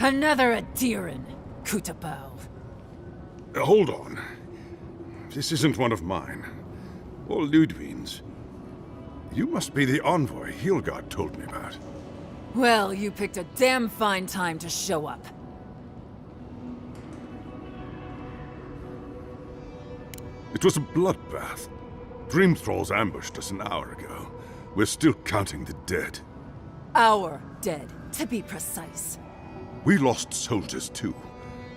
Another Adiran, Kutabao. Hold on. This isn't one of mine. Or Ludwig's. You must be the envoy Hilgard told me about. Well, you picked a damn fine time to show up. It was a bloodbath. Dream Thralls ambushed us an hour ago. We're still counting the dead. Our dead, to be precise. We lost soldiers too,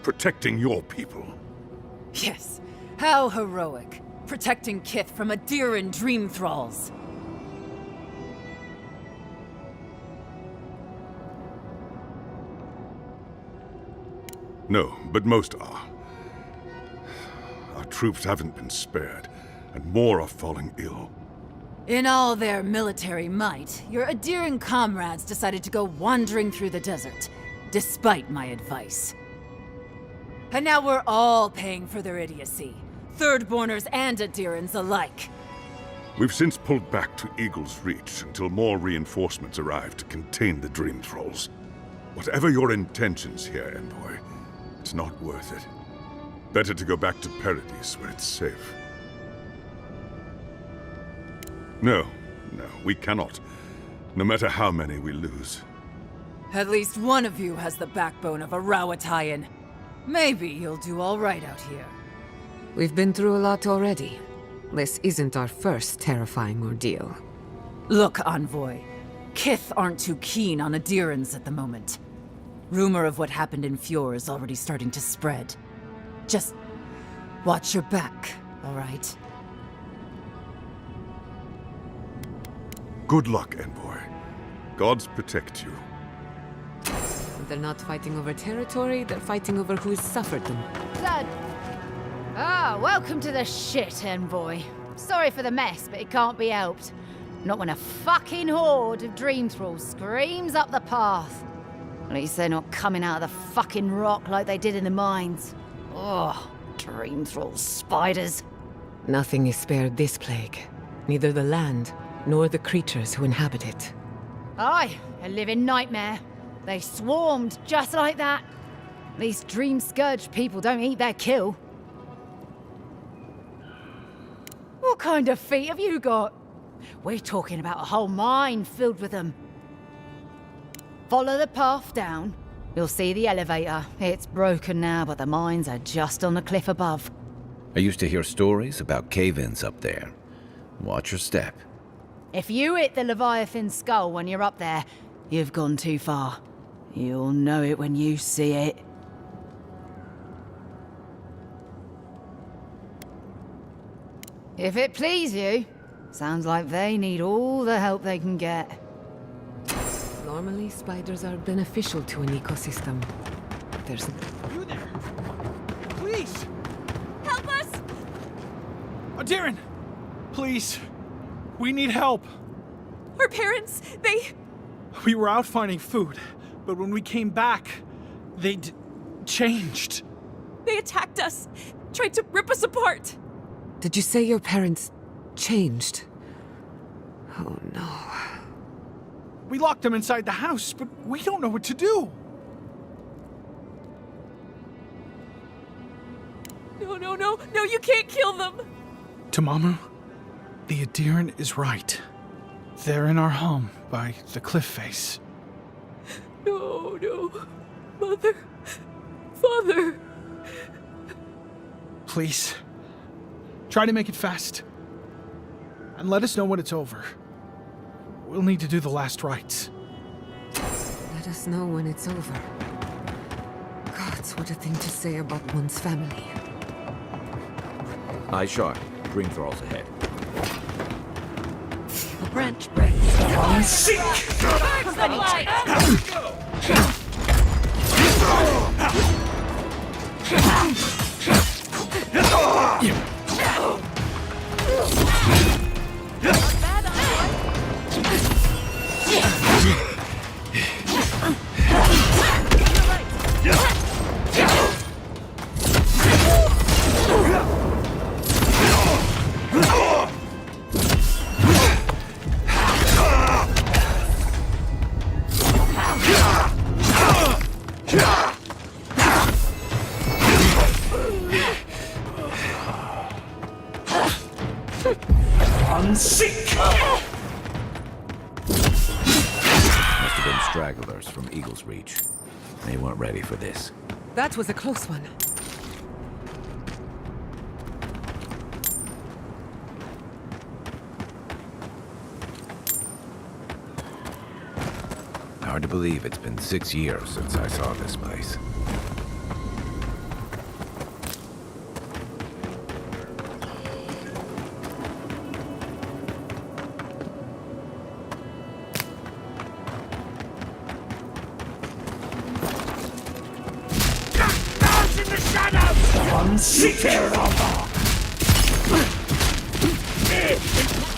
protecting your people. Yes, how heroic. Protecting Kith from Adiran Dream Thralls. No, but most are. Our troops haven't been spared, and more are falling ill. In all their military might, your Adiran comrades decided to go wandering through the desert, despite my advice. And now we're all paying for their idiocy. Thirdborners and Adirans alike. We've since pulled back to Eagle's Reach until more reinforcements arrive to contain the Dream Thralls. Whatever your intentions here, Envoy, it's not worth it. Better to go back to Paradise where it's safe. No, we cannot. No matter how many we lose. At least one of you has the backbone of a Rawatayan. Maybe you'll do all right out here. We've been through a lot already. This isn't our first terrifying ordeal. Look, Envoy. Kith aren't too keen on Adirans at the moment. Rumor of what happened in Fjord is already starting to spread. Just watch your back, all right? Good luck, Envoy. Gods protect you. They're not fighting over territory, they're fighting over who's suffered them. Blood. Welcome to the shit, Envoy. Sorry for the mess, but it can't be helped. Not when a fucking horde of Dream Thralls screams up the path. At least they're not coming out of the fucking rock like they did in the mines. Oh, Dream Thrall spiders. Nothing is spared this plague. Neither the land, nor the creatures who inhabit it. Aye, a living nightmare. They swarmed just like that. These Dream Scourge people don't eat their kill. What kind of feet have you got? We're talking about a whole mine filled with them. Follow the path down. You'll see the elevator. It's broken now, but the mines are just on the cliff above. I used to hear stories about cave-ins up there. Watch your step. If you hit the Leviathan skull when you're up there, you've gone too far. You'll know it when you see it. If it please you, sounds like they need all the help they can get. Normally, spiders are beneficial to an ecosystem. There's... You there! Please! Help us! Darren! Please! We need help! Our parents, We were out finding food, but when we came back, they'd changed. They attacked us, tried to rip us apart. Did you say your parents changed? Oh no. We locked them inside the house, but we don't know what to do. No, you can't kill them. Tamamu, the Adiran is right. They're in our home by the cliff face. No. Mother. Father. Please, try to make it fast. And let us know when it's over. We'll need to do the last rites. Let us know when it's over. Gods, what a thing to say about one's family. Eye sharp. Dream Thralls ahead. The branch breaks. Seek! Burns the light! Yeah! have been stragglers from Eagle's Reach. They weren't ready for this. That was a close one. Hard to believe it's been 6 years since I saw this place.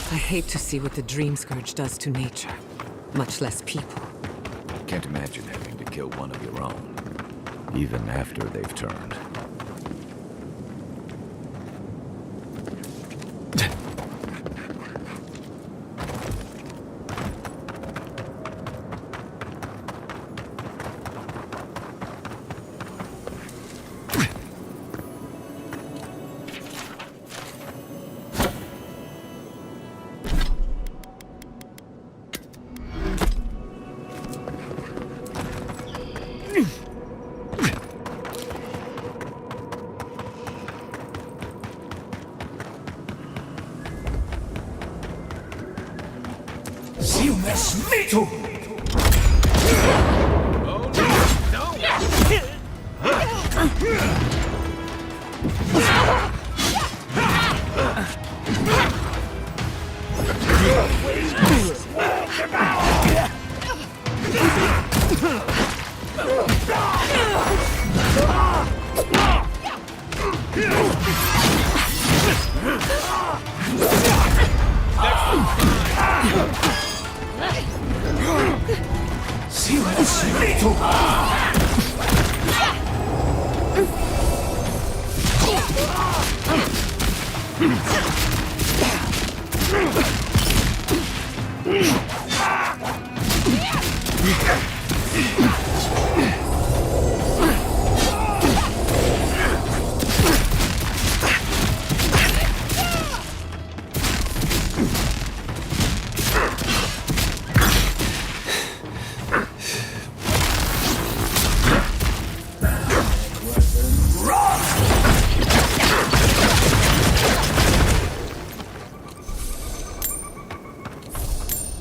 I hate to see what the Dream Scourge does to nature, much less people. Can't imagine having to kill one of your own, even after they've turned.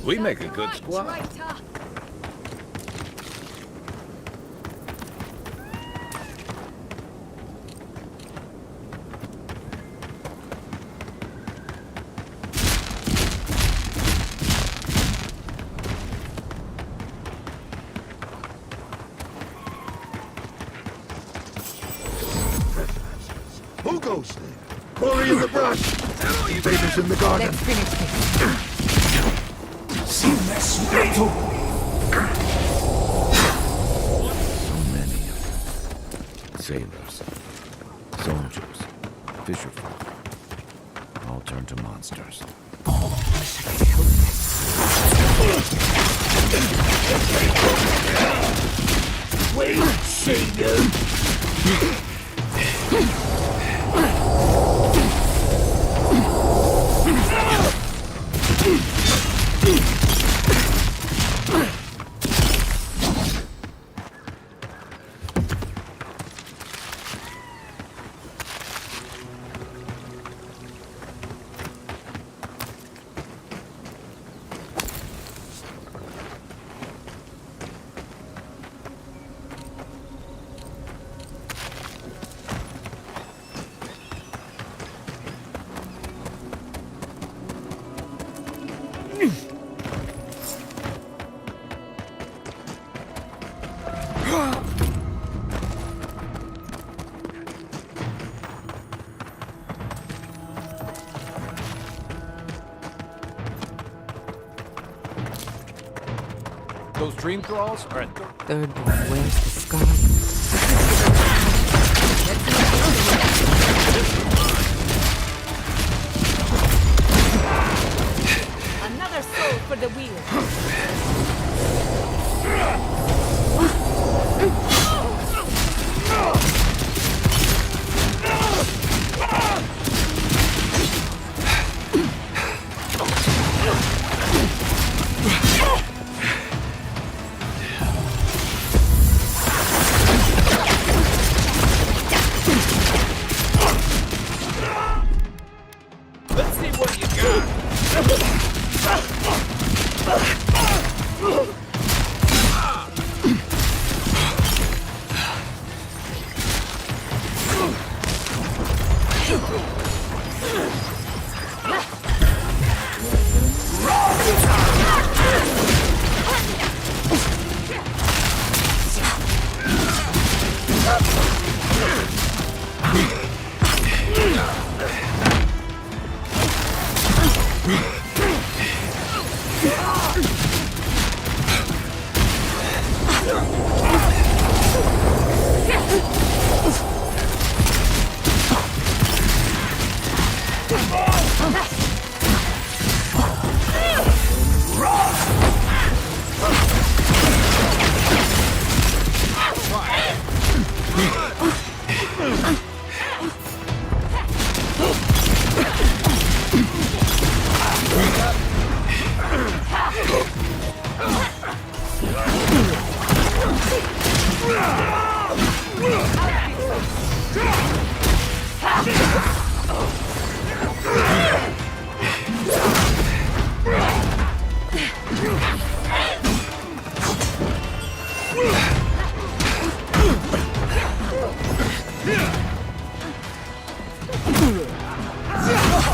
We make a good squad. Who goes there? Quarry in the brush. Invaders in the garden. Let's finish this. So many of them. Sailors, soldiers, fisherfolk, all turned to monsters. Wait, Sagan. Those dream thralls are at Third boy, where's the scar? Another soul for the wield.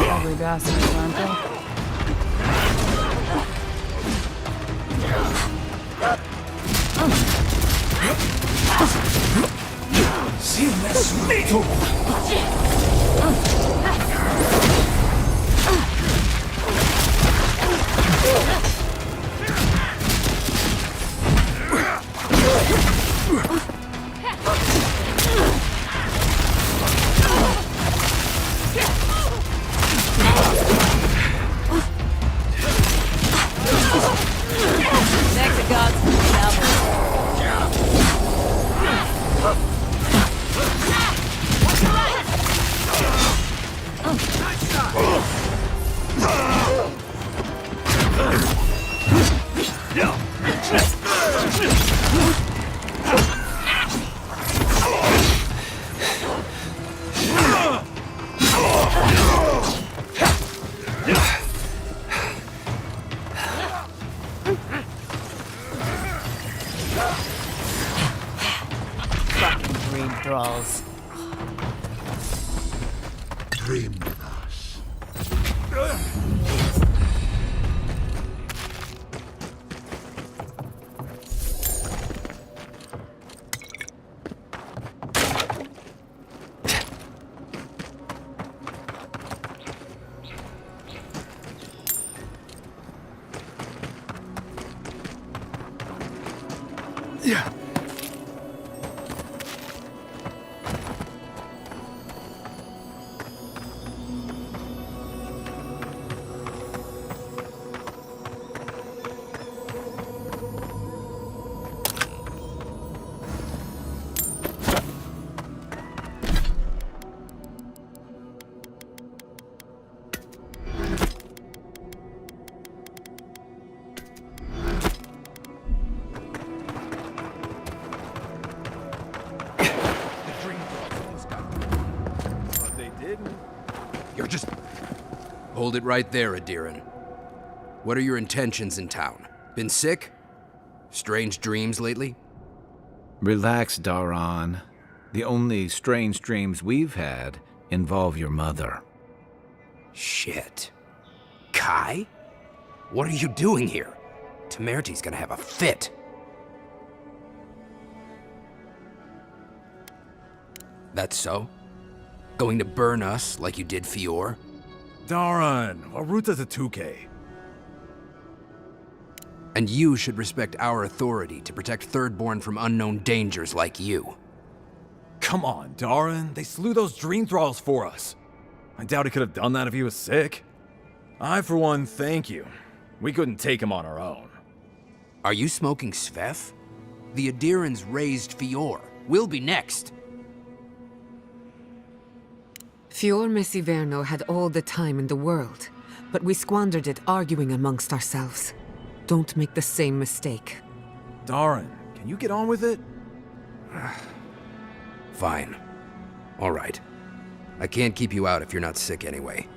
Ugly bastards, aren't they? Thanks to gods for the devil. Fucking dream thralls. Dream with us. Yeah. You're just... Hold it right there, Adiran. What are your intentions in town? Been sick? Strange dreams lately? Relax, Daran. The only strange dreams we've had involve your mother. Shit. Kai? What are you doing here? Temerty's gonna have a fit. That's so? Going to burn us like you did Fior? Daran, Aruta's a 2K. And you should respect our authority to protect Thirdborn from unknown dangers like you. Come on, Daran. They slew those dream thralls for us. I doubt he could have done that if he was sick. I, for one, thank you. We couldn't take him on our own. Are you smoking Svef? The Adirans raised Fior. We'll be next. Fior Messiverno had all the time in the world, but we squandered it arguing amongst ourselves. Don't make the same mistake. Daran, can you get on with it? Fine. All right. I can't keep you out if you're not sick anyway.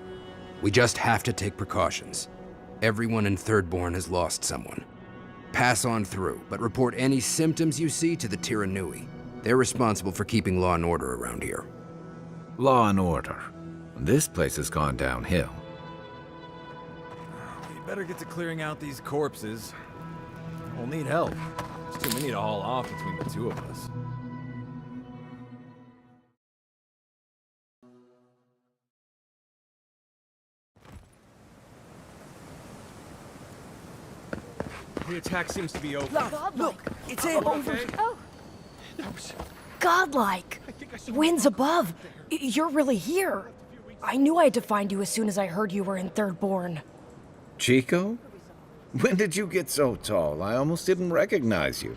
We just have to take precautions. Everyone in Thirdborn has lost someone. Pass on through, but report any symptoms you see to the Tiranui. They're responsible for keeping law and order around here. Law and order. This place has gone downhill. We better get to clearing out these corpses. We'll need help. There's too many to haul off between the two of us. The attack seems to be over. Look, it's in. Okay. Oh. Godlike. Winds above. You're really here. I knew I had to find you as soon as I heard you were in Thirdborn. Chico? When did you get so tall? I almost didn't recognize you.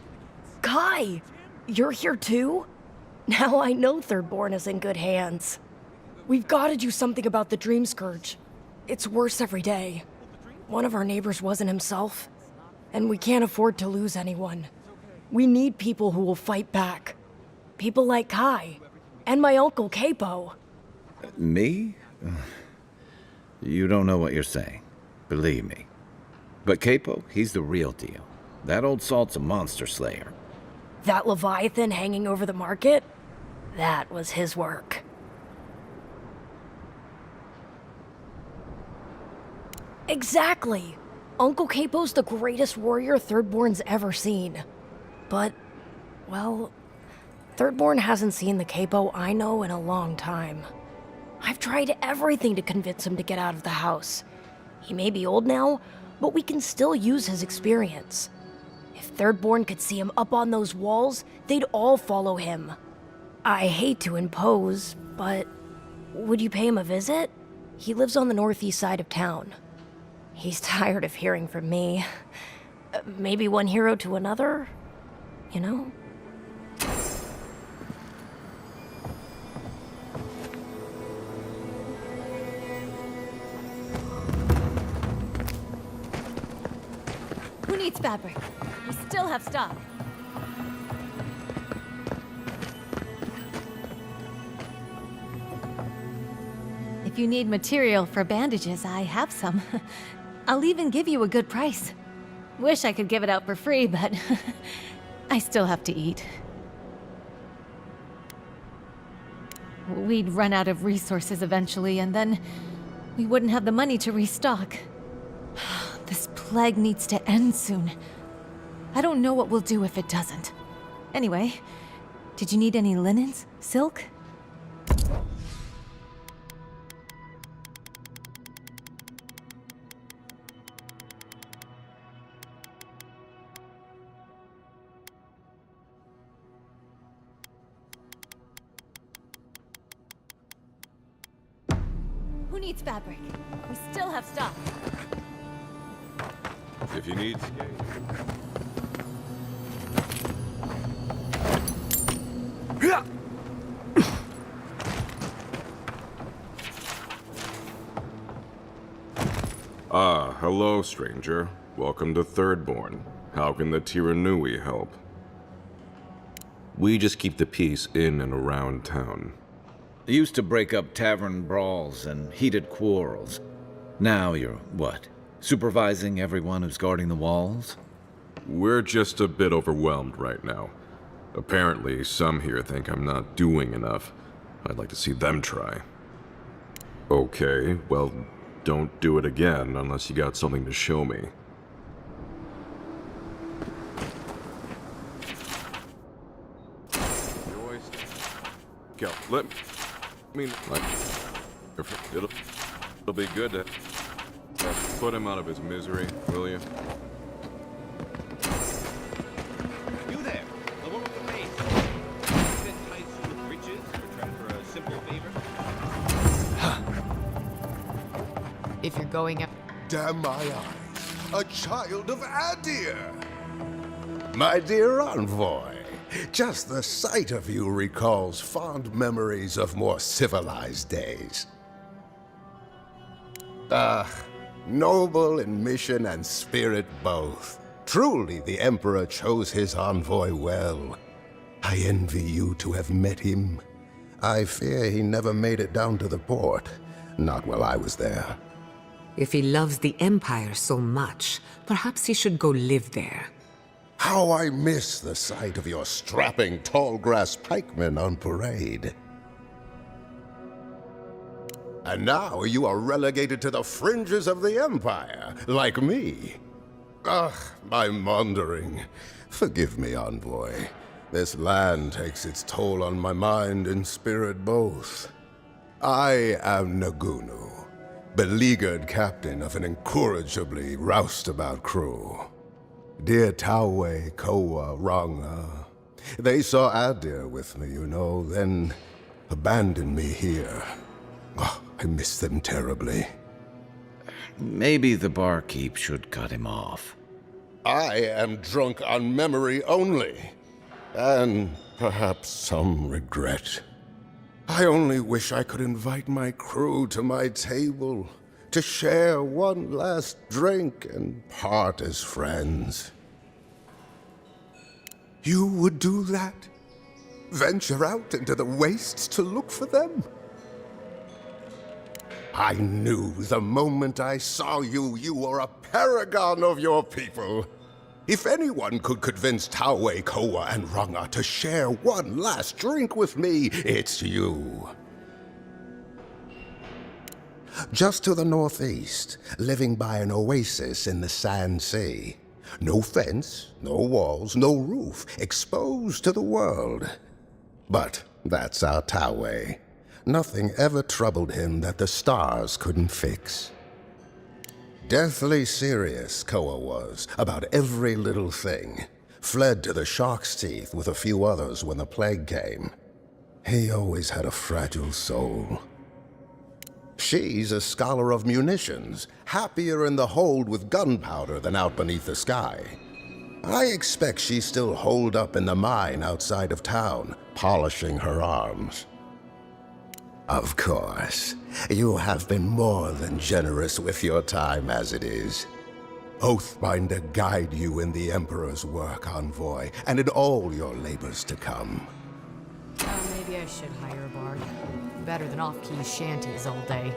Kai, you're here too? Now I know Thirdborn is in good hands. We've got to do something about the Dream Scourge. It's worse every day. One of our neighbors wasn't himself, and we can't afford to lose anyone. We need people who will fight back. People like Kai. And my uncle Capo. Me? You don't know what you're saying. Believe me. But Capo, he's the real deal. That old salt's a monster slayer. That Leviathan hanging over the market? That was his work. Exactly! Uncle Capo's the greatest warrior Thirdborn's ever seen. But, well, Thirdborn hasn't seen the Capo I know in a long time. I've tried everything to convince him to get out of the house. He may be old now, but we can still use his experience. If Thirdborn could see him up on those walls, they'd all follow him. I hate to impose, but would you pay him a visit? He lives on the northeast side of town. He's tired of hearing from me. Maybe one hero to another, you know? Who needs fabric? We still have stock. If you need material for bandages, I have some. I'll even give you a good price. Wish I could give it out for free, but I still have to eat. We'd run out of resources eventually, and then we wouldn't have the money to restock. This plague needs to end soon. I don't know what we'll do if it doesn't. Anyway, did you need any linens? Silk? Who needs fabric? We still have stock. If you need... Hello, stranger. Welcome to Thirdborn. How can the Tiranui help? We just keep the peace in and around town. They used to break up tavern brawls and heated quarrels. Now you're, what, supervising everyone who's guarding the walls? We're just a bit overwhelmed right now. Apparently, some here think I'm not doing enough. I'd like to see them try. Okay, well, don't do it again unless you got something to show me. Go, let me... like... It'll be good to... put him out of his misery, will you? You there, the one with the face. That ties you with riches or try for a simple favor? If you're going up... Damn my eyes, a child of Adir! My dear envoy, just the sight of you recalls fond memories of more civilized days. Noble in mission and spirit both. Truly the Emperor chose his envoy well. I envy you to have met him. I fear he never made it down to the port. Not while I was there. If he loves the Empire so much, perhaps he should go live there. How I miss the sight of your strapping tall-grass pikemen on parade. And now you are relegated to the fringes of the Empire, like me. Ugh, I'm wandering. Forgive me, envoy. This land takes its toll on my mind and spirit both. I am Nagunu, beleaguered captain of an incorrigibly roustabout crew. Dear Taue, Koa, Ranga. They saw Adir with me, you know, then abandoned me here. Oh, I miss them terribly. Maybe the barkeep should cut him off. I am drunk on memory only, and perhaps some regret. I only wish I could invite my crew to my table, to share one last drink and part as friends. You would do that? Venture out into the wastes to look for them? I knew the moment I saw you, you were a paragon of your people. If anyone could convince Taue, Koa, and Runga to share one last drink with me, it's you. Just to the northeast, living by an oasis in the Sand Sea. No fence, no walls, no roof, exposed to the world. But that's our Taue. Nothing ever troubled him that the stars couldn't fix. Deathly serious, Koa was, about every little thing. Fled to the shark's teeth with a few others when the plague came. He always had a fragile soul. She's a scholar of munitions, happier in the hold with gunpowder than out beneath the sky. I expect she's still holed up in the mine outside of town, polishing her arms. Of course, you have been more than generous with your time as it is. Oathbinder guide you in the Emperor's work, Envoy, and in all your labors to come. Maybe I should hire a bard. Better than off-key shanties all day.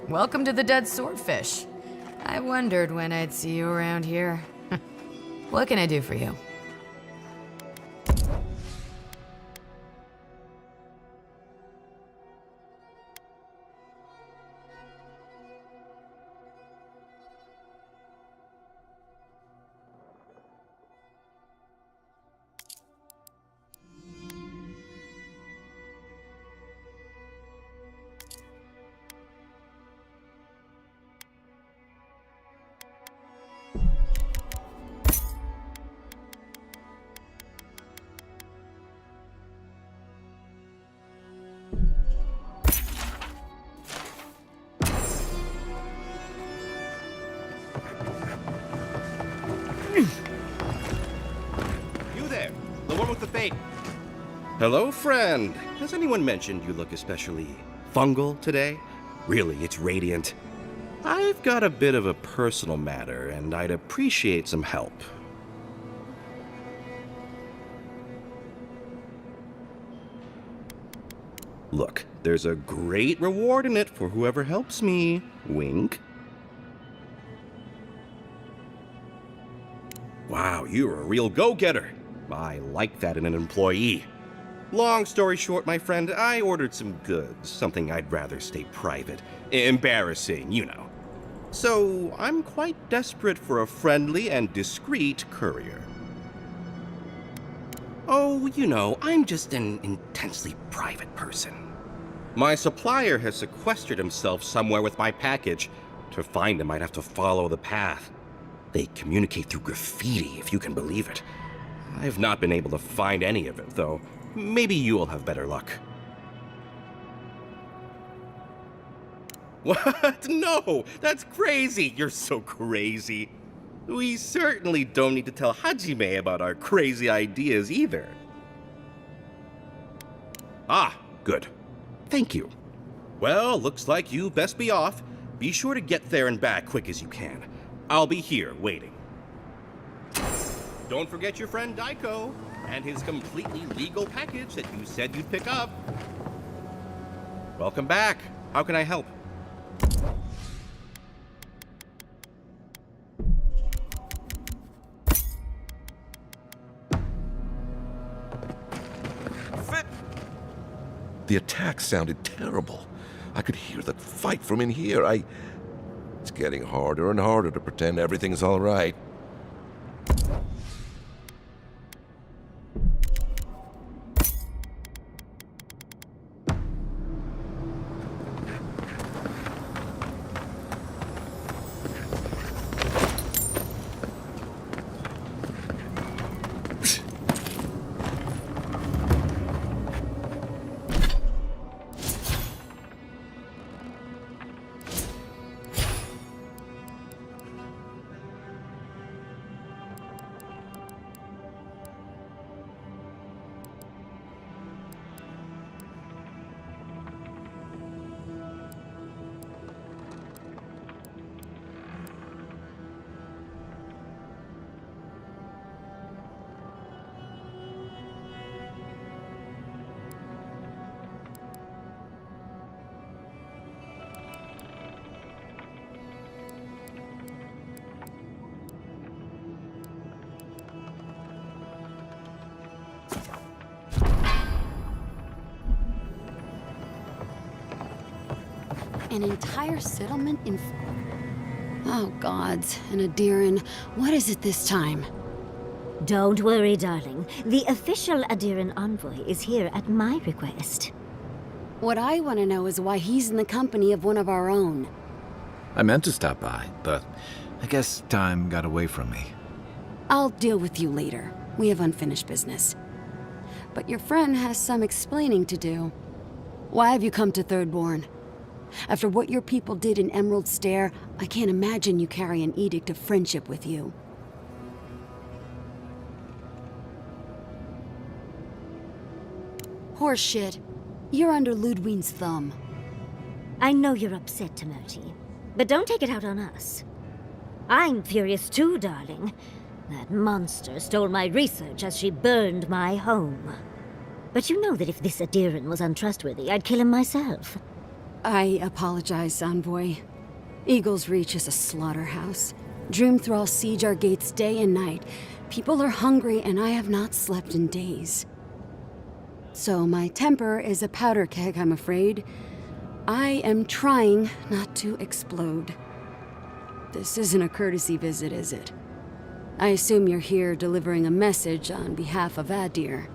Welcome to the Dead Swordfish. I wondered when I'd see you around here. What can I do for you? Hello, friend. Has anyone mentioned you look especially fungal today? Really, it's radiant. I've got a bit of a personal matter, and I'd appreciate some help. Look, there's a great reward in it for whoever helps me. Wink. Wow, you're a real go-getter. I like that in an employee. Long story short, my friend, I ordered some goods, something I'd rather stay private. Embarrassing, you know. So, I'm quite desperate for a friendly and discreet courier. Oh, you know, I'm just an intensely private person. My supplier has sequestered himself somewhere with my package. To find him, I'd have to follow the path. They communicate through graffiti, if you can believe it. I've not been able to find any of it, though. Maybe you'll have better luck. What? No! That's crazy! You're so crazy. We certainly don't need to tell Hajime about our crazy ideas either. Ah, good. Thank you. Well, looks like you best be off. Be sure to get there and back quick as you can. I'll be here waiting. Don't forget your friend Daiko and his completely legal package that you said you'd pick up. Welcome back. How can I help? The attack sounded terrible. I could hear the fight from in here. It's getting harder and harder to pretend everything's all right. An entire settlement in... Oh, gods. And Adiran, what is it this time? Don't worry, darling. The official Adiran envoy is here at my request. What I want to know is why he's in the company of one of our own. I meant to stop by, but I guess time got away from me. I'll deal with you later. We have unfinished business. But your friend has some explaining to do. Why have you come to Thirdborn? After what your people did in Emerald Stair, I can't imagine you carry an edict of friendship with you. Horseshit. You're under Ludwig's thumb. I know you're upset, Timothy, but don't take it out on us. I'm furious too, darling. That monster stole my research as she burned my home. But you know that if this Adiran was untrustworthy, I'd kill him myself. I apologize, Envoy. Eagle's Reach is a slaughterhouse. Dreamthralls siege our gates day and night. People are hungry, and I have not slept in days. So my temper is a powder keg, I'm afraid. I am trying not to explode. This isn't a courtesy visit, is it? I assume you're here delivering a message on behalf of Adir.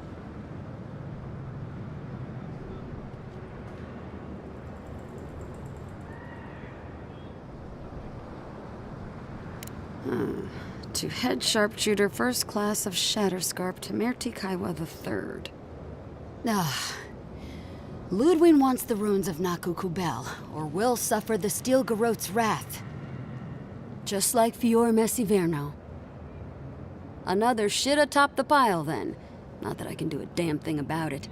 To head sharpshooter first class of Shatterscarp to Merti Kaiwa III. Ludwig wants the ruins of Naku Kubel, or will suffer the Steel Garrote's wrath. Just like Fior Messiverno. Another shit atop the pile, then. Not that I can do a damn thing about it.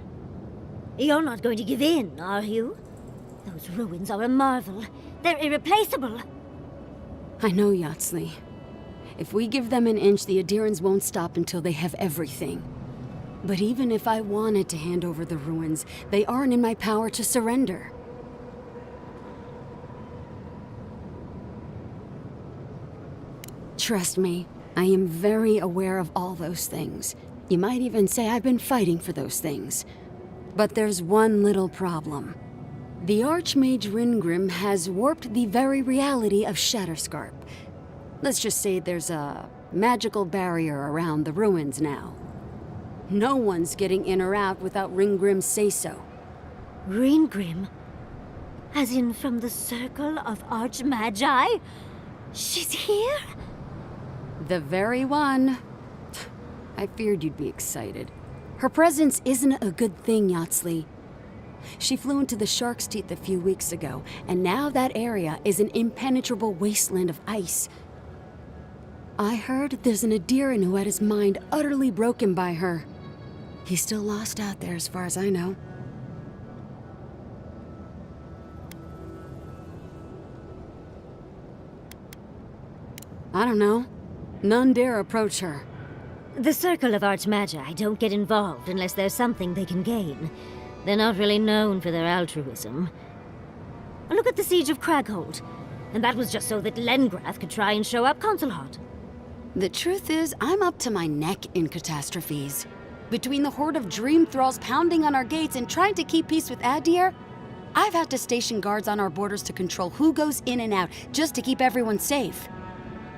You're not going to give in, are you? Those ruins are a marvel. They're irreplaceable. I know, Yatsley. If we give them an inch, the Adirans won't stop until they have everything. But even if I wanted to hand over the ruins, they aren't in my power to surrender. Trust me, I am very aware of all those things. You might even say I've been fighting for those things. But there's one little problem. The Archmage Ringrim has warped the very reality of Shatterscarp. Let's just say there's a magical barrier around the ruins now. No one's getting in or out without Ringgrim's say-so. Ringgrim? As in from the Circle of Archmagi? She's here? The very one. I feared you'd be excited. Her presence isn't a good thing, Yatsley. She flew into the Shark's Teeth a few weeks ago, and now that area is an impenetrable wasteland of ice. I heard there's an Adiran who had his mind utterly broken by her. He's still lost out there as far as I know. I don't know. None dare approach her. The Circle of Archmagi don't get involved unless there's something they can gain. They're not really known for their altruism. Look at the Siege of Craghold. And that was just so that Lengrath could try and show up Consulhot. The truth is, I'm up to my neck in catastrophes. Between the horde of dream thralls pounding on our gates and trying to keep peace with Adir, I've had to station guards on our borders to control who goes in and out, just to keep everyone safe.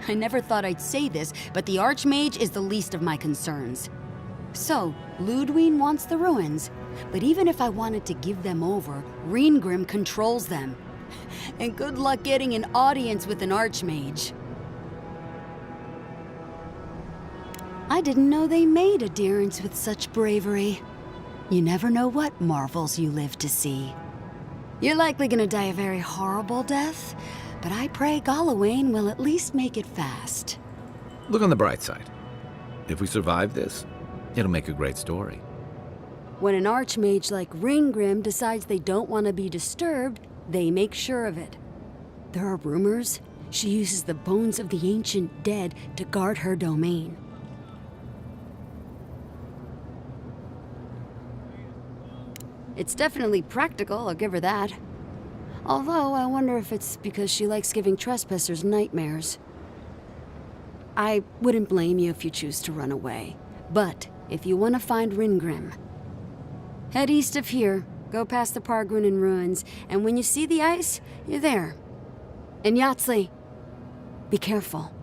I never thought I'd say this, but the Archmage is the least of my concerns. So, Ludwig wants the ruins, but even if I wanted to give them over, Ringgrim controls them. And good luck getting an audience with an Archmage. I didn't know they made Adirans with such bravery. You never know what marvels you live to see. You're likely gonna die a very horrible death, but I pray Galawain will at least make it fast. Look on the bright side. If we survive this, it'll make a great story. When an Archmage like Ringgrim decides they don't want to be disturbed, they make sure of it. There are rumors she uses the bones of the ancient dead to guard her domain. It's definitely practical, I'll give her that. Although, I wonder if it's because she likes giving trespassers nightmares. I wouldn't blame you if you choose to run away. But, if you want to find Ringgrim, head east of here, Go past the Pargrunin ruins, and when you see the ice, you're there. And Yahtzee, be careful.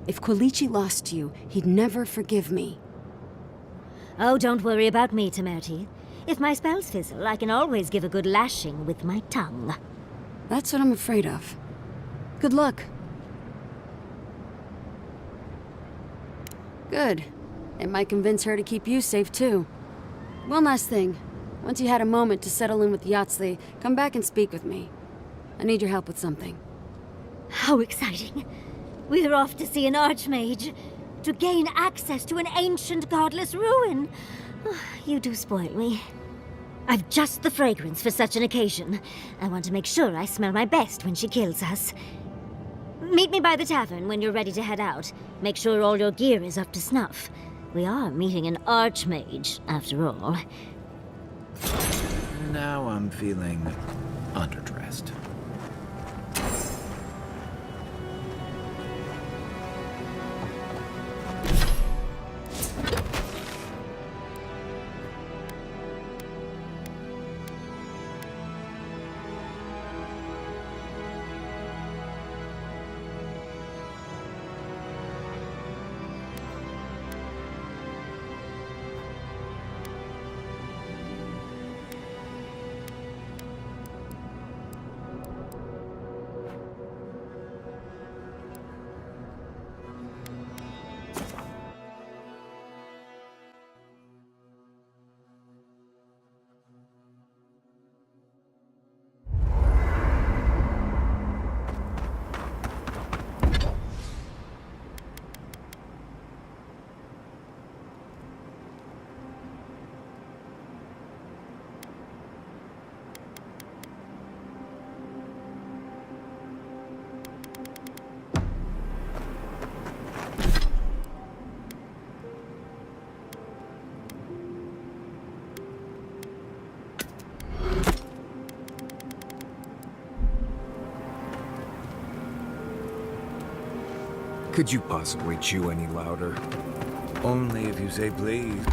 If Quilichi lost you, he'd never forgive me. Oh, don't worry about me, Temerity. If my spells fizzle, I can always give a good lashing with my tongue. That's what I'm afraid of. Good luck. Good. It might convince her to keep you safe, too. One last thing. Once you had a moment to settle in with Yahtzee, come back and speak with me. I need your help with something. How exciting. We're off to see an archmage. To gain access to an ancient godless ruin. You do spoil me. I've just the fragrance for such an occasion. I want to make sure I smell my best when she kills us. Meet me by the tavern when you're ready to head out. Make sure all your gear is up to snuff. We are meeting an archmage, after all. Now I'm feeling underdressed. Could you possibly chew any louder? Only if you say please.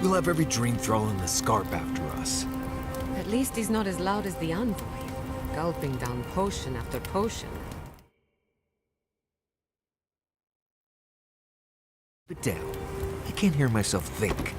We'll have every dream thrall in the Scarp after us. At least he's not as loud as the envoy, gulping down potion after potion. Put down. I can't hear myself think.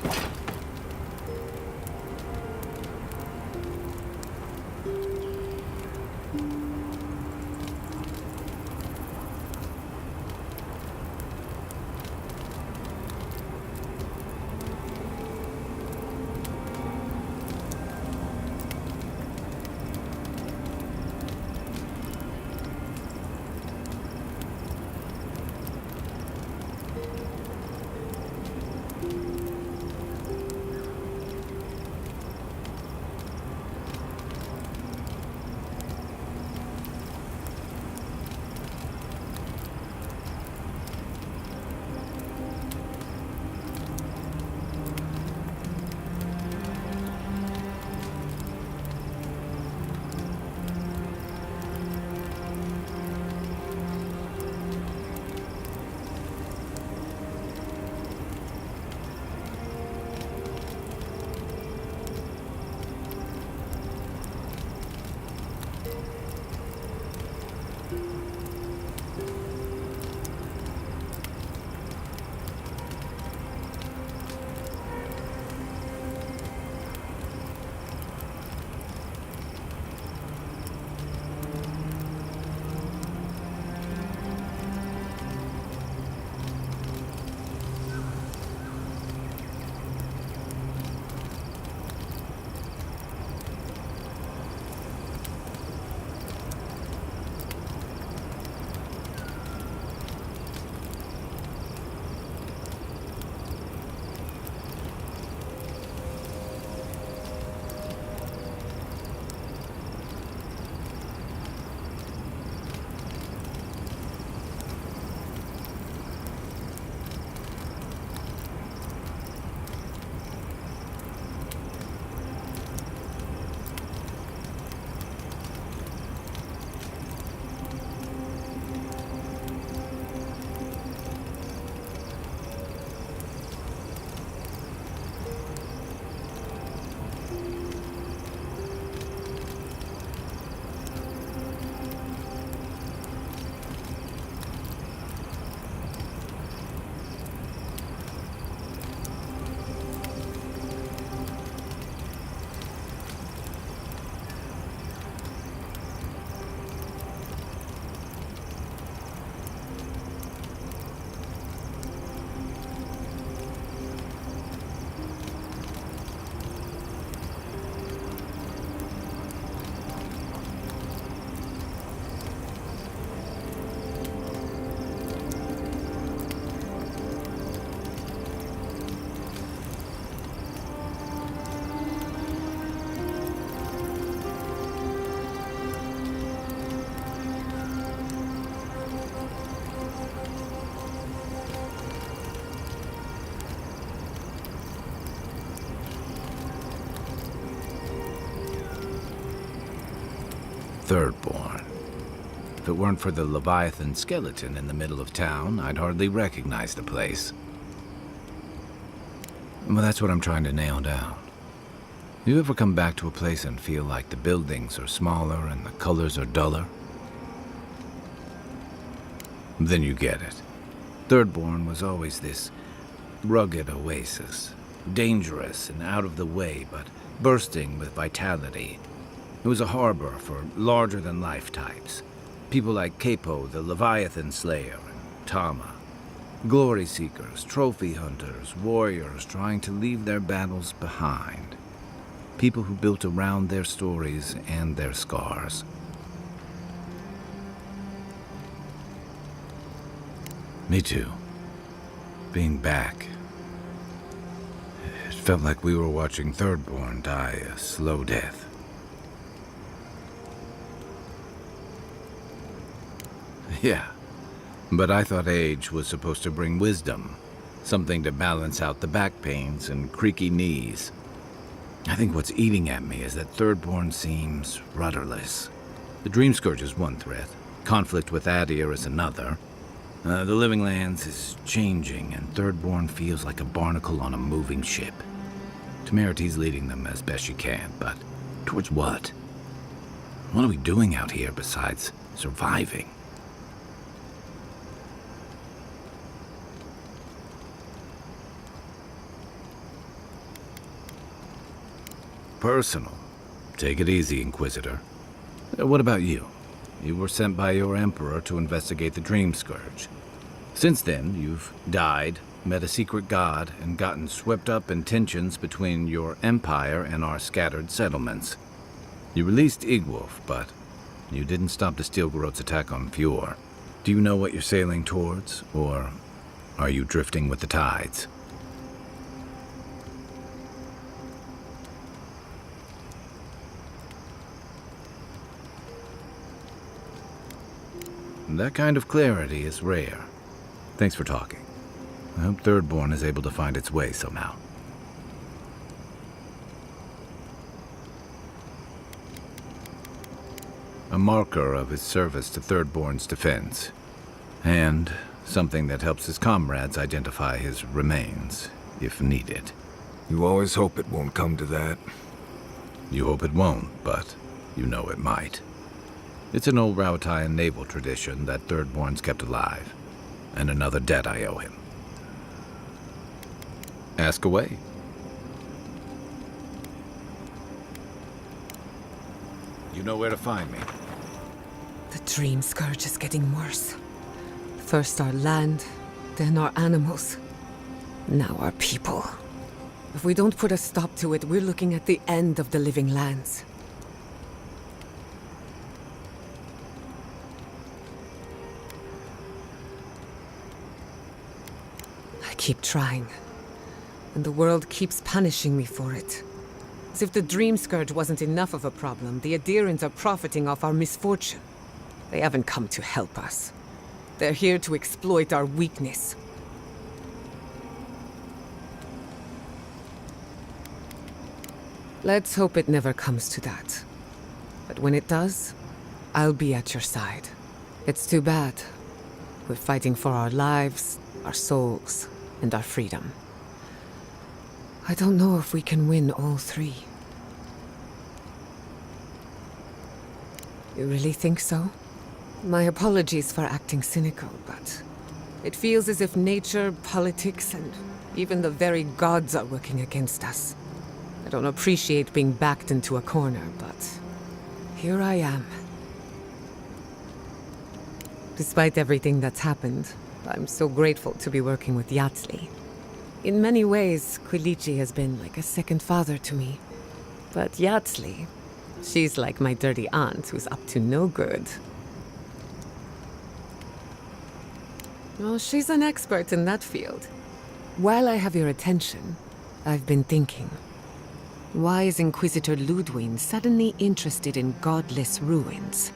Thirdborn. If it weren't for the Leviathan skeleton in the middle of town, I'd hardly recognize the place. Well, that's what I'm trying to nail down. You ever come back to a place and feel like the buildings are smaller and the colors are duller? Then you get it. Thirdborn was always this rugged oasis. Dangerous and out of the way, but bursting with vitality. It was a harbor for larger-than-life types. People like Capo, the Leviathan Slayer, and Tama. Glory seekers, trophy hunters, warriors trying to leave their battles behind. People who built around their stories and their scars. Me too. Being back. It felt like we were watching Thirdborn die a slow death. Yeah, but I thought age was supposed to bring wisdom. Something to balance out the back pains and creaky knees. I think what's eating at me is that Thirdborn seems rudderless. The Dream Scourge is one threat. Conflict with Adir is another. The Living Lands is changing, and Thirdborn feels like a barnacle on a moving ship. Temerity's leading them as best she can, but towards what? What are we doing out here besides surviving? Personal. Take it easy, Inquisitor. What about you? You were sent by your Emperor to investigate the Dream Scourge. Since then, you've died, met a secret god, and gotten swept up in tensions between your empire and our scattered settlements. You released Igwolf, but you didn't stop the Steel-Garot's attack on Fjord. Do you know what you're sailing towards, or are you drifting with the tides? That kind of clarity is rare. Thanks for talking. I hope Thirdborn is able to find its way somehow. A marker of his service to Thirdborn's defense. And something that helps his comrades identify his remains, if needed. You always hope it won't come to that. You hope it won't, but you know it might. It's an old Rautian naval tradition that Thirdborn's kept alive, and another debt I owe him. Ask away. You know where to find me. The Dream Scourge is getting worse. First our land, then our animals. Now our people. If we don't put a stop to it, we're looking at the end of the Living Lands. I keep trying, and the world keeps punishing me for it. As if the Dream Scourge wasn't enough of a problem, the Adirans are profiting off our misfortune. They haven't come to help us. They're here to exploit our weakness. Let's hope it never comes to that. But when it does, I'll be at your side. It's too bad. We're fighting for our lives, our souls, and our freedom. I don't know if we can win all three. You really think so? My apologies for acting cynical, but it feels as if nature, politics, and even the very gods are working against us. I don't appreciate being backed into a corner, but here I am. Despite everything that's happened, I'm so grateful to be working with Yatzli. In many ways, Quilichi has been like a second father to me. But Yatzli, she's like my dirty aunt who's up to no good. Well, she's an expert in that field. While I have your attention, I've been thinking. Why is Inquisitor Ludwig suddenly interested in godless ruins?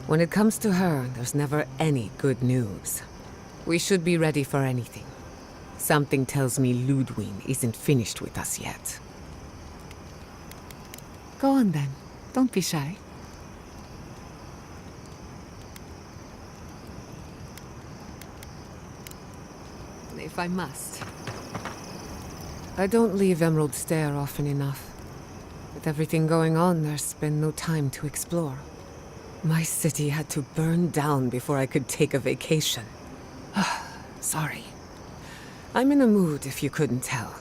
When it comes to her, there's never any good news. We should be ready for anything. Something tells me Ludwig isn't finished with us yet. Go on then. Don't be shy. If I must. I don't leave Emerald Stair often enough. With everything going on, there's been no time to explore. My city had to burn down before I could take a vacation. Sorry. I'm in a mood, if you couldn't tell.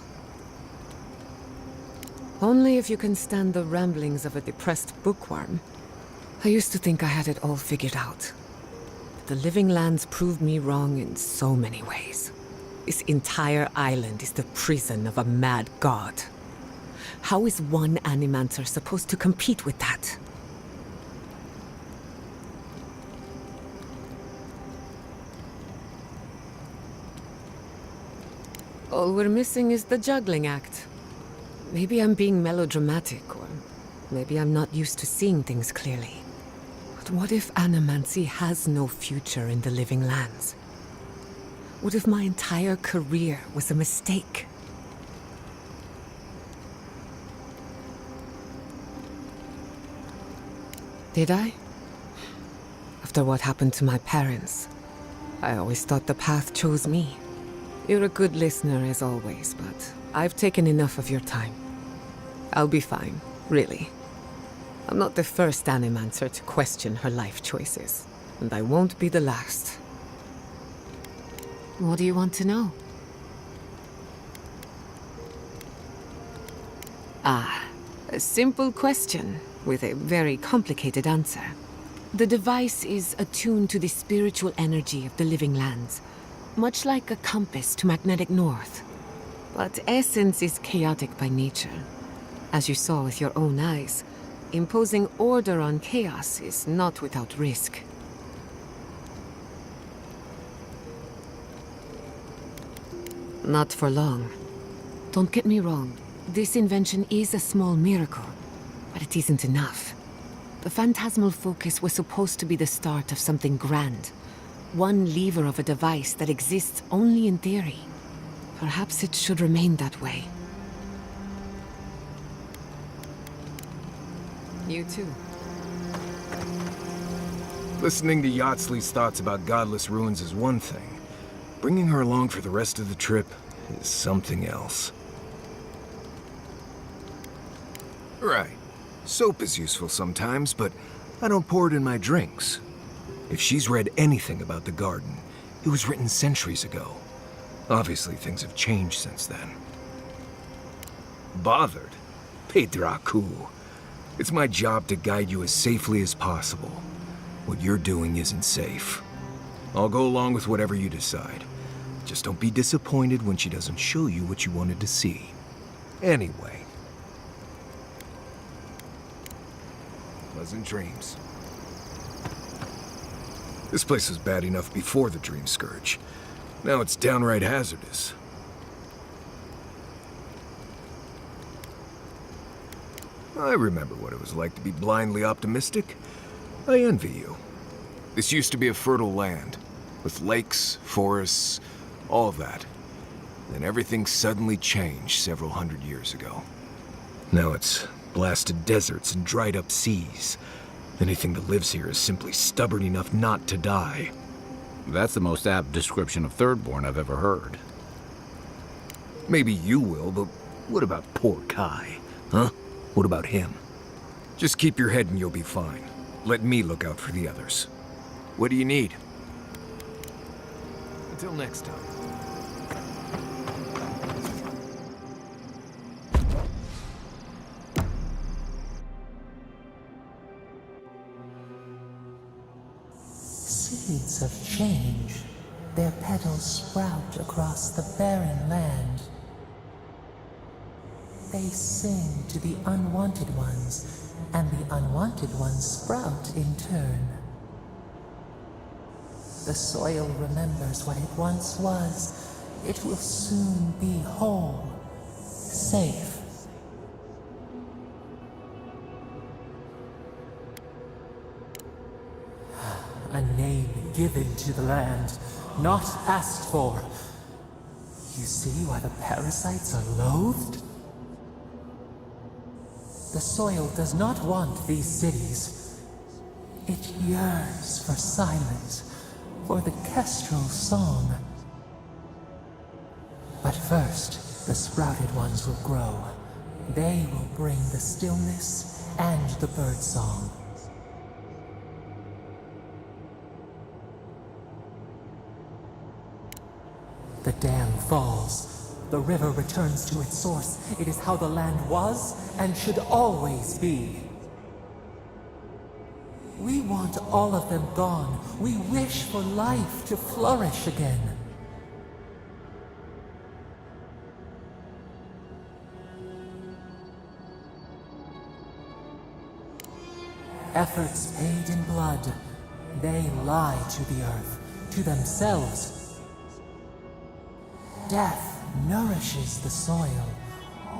Only if you can stand the ramblings of a depressed bookworm. I used to think I had it all figured out. But the living lands proved me wrong in so many ways. This entire island is the prison of a mad god. How is one Animancer supposed to compete with that? All we're missing is the juggling act. Maybe I'm being melodramatic, or maybe I'm not used to seeing things clearly. But what if Animancy has no future in the living lands? What if my entire career was a mistake? Did I? After what happened to my parents, I always thought the path chose me. You're a good listener as always, but I've taken enough of your time. I'll be fine, really. I'm not the first Animancer to question her life choices, and I won't be the last. What do you want to know? A simple question with a very complicated answer. The device is attuned to the spiritual energy of the living lands, much like a compass to magnetic north. But essence is chaotic by nature. As you saw with your own eyes, imposing order on chaos is not without risk. Not for long. Don't get me wrong. This invention is a small miracle, but it isn't enough. The phantasmal focus was supposed to be the start of something grand. One lever of a device that exists only in theory. Perhaps it should remain that way. You too. Listening to Yatsley's thoughts about godless ruins is one thing. Bringing her along for the rest of the trip is something else. Right. Soap is useful sometimes, but I don't pour it in my drinks. If she's read anything about the garden, it was written centuries ago. Obviously, things have changed since then. Bothered? Pedraku. It's my job to guide you as safely as possible. What you're doing isn't safe. I'll go along with whatever you decide. Just don't be disappointed when she doesn't show you what you wanted to see. Anyway. Pleasant dreams. This place was bad enough before the Dream Scourge. Now it's downright hazardous. I remember what it was like to be blindly optimistic. I envy you. This used to be a fertile land, with lakes, forests, all of that. Then everything suddenly changed several hundred years ago. Now it's blasted deserts and dried up seas. Anything that lives here is simply stubborn enough not to die. That's the most apt description of Thirdborn I've ever heard. Maybe you will, but what about poor Kai? Huh? What about him? Just keep your head and you'll be fine. Let me look out for the others. What do you need? Until next time. Seeds of change, their petals sprout across the barren land. They sing to the unwanted ones, and the unwanted ones sprout in turn. The soil remembers what it once was. It will soon be whole, safe. A name given to the land, not asked for. You see why the parasites are loathed? The soil does not want these cities. It yearns for silence, for the kestrel song. But first, the sprouted ones will grow. They will bring the stillness and the birdsong. The dam falls. The river returns to its source. It is how the land was and should always be. We want all of them gone. We wish for life to flourish again. Efforts paid in blood. They lie to the earth, to themselves. Death nourishes the soil.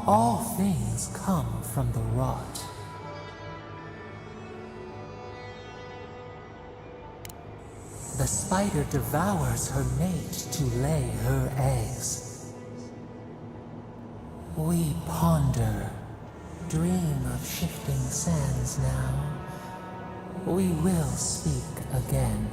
All things come from the rot. The spider devours her mate to lay her eggs. We ponder, dream of shifting sands now. We will speak again.